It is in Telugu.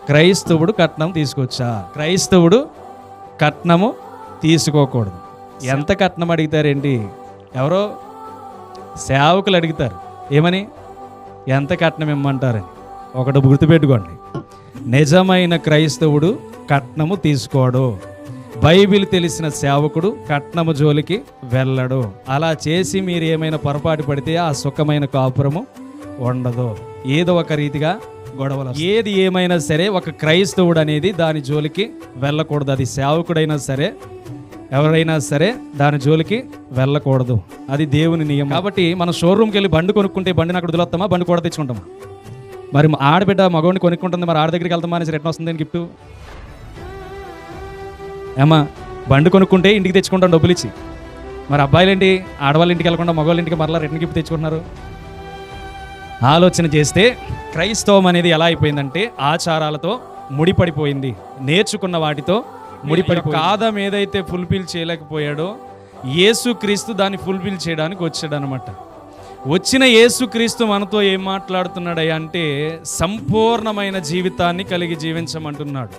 క్రైస్తవుడు కట్నం తీసుకొచ్చా? క్రైస్తవుడు కట్నము తీసుకోకూడదు. ఎంత కట్నం అడుగుతారేంటి? ఎవరో సేవకులు అడుగుతారు, ఏమని? ఎంత కట్నం ఇమ్మంటారని. ఒకటి గుర్తుపెట్టుకోండి, నిజమైన క్రైస్తవుడు కట్నము తీసుకోడు. బైబిల్ తెలిసిన సేవకుడు కట్నము జోలికి వెళ్ళడు. అలా చేసి మీరు ఏమైనా పొరపాటు పడితే ఆ సుఖమైన కాపురము ఉండదు. ఏదో ఒక రీతిగా గొడవలు. ఏది ఏమైనా సరే ఒక క్రైస్తవుడు అనేది దాని జోలికి వెళ్ళకూడదు. అది సేవకుడైనా సరే ఎవరైనా సరే దాని జోలికి వెళ్ళకూడదు. అది దేవుని నియమం. కాబట్టి మనం షోరూమ్కి వెళ్ళి బండి కొనుక్కుంటే బండిని అక్కడ వదిలేస్తామా, బండి కూడా తెచ్చుకుంటామా? మరి ఆడబిడ్డ మగవాడిని కొనుక్కుంటుంది, మరి ఆడ దగ్గరికి వెళ్తామా అనేసి రిటర్న్ వస్తుంది గిఫ్ట్. ఏమా బండి కొనుక్కుంటే ఇంటికి తెచ్చుకుంటాం డబ్బులు ఇచ్చి, మరి అబ్బాయిలు ఏంటి ఆడవాళ్ళ ఇంటికి వెళ్ళకుండా మగవాళ్ళ ఇంటికి మరలా రిటర్న్ గిఫ్ట్ తెచ్చుకుంటున్నారు? ఆలోచన చేస్తే క్రైస్తవం అనేది ఎలా అయిపోయిందంటే ఆచారాలతో ముడిపడిపోయింది, నేర్చుకున్న వాటితో ముడిపడిపోయింది. ఆదాం ఏదైతే ఫుల్ఫిల్ చేయలేకపోయాడో యేసుక్రీస్తు దాన్ని ఫుల్ఫిల్ చేయడానికి వచ్చాడు అనమాట. వచ్చిన యేసుక్రీస్తు మనతో ఏం మాట్లాడుతున్నాడు అంటే సంపూర్ణమైన జీవితాన్ని కలిగి జీవించమంటున్నాడు.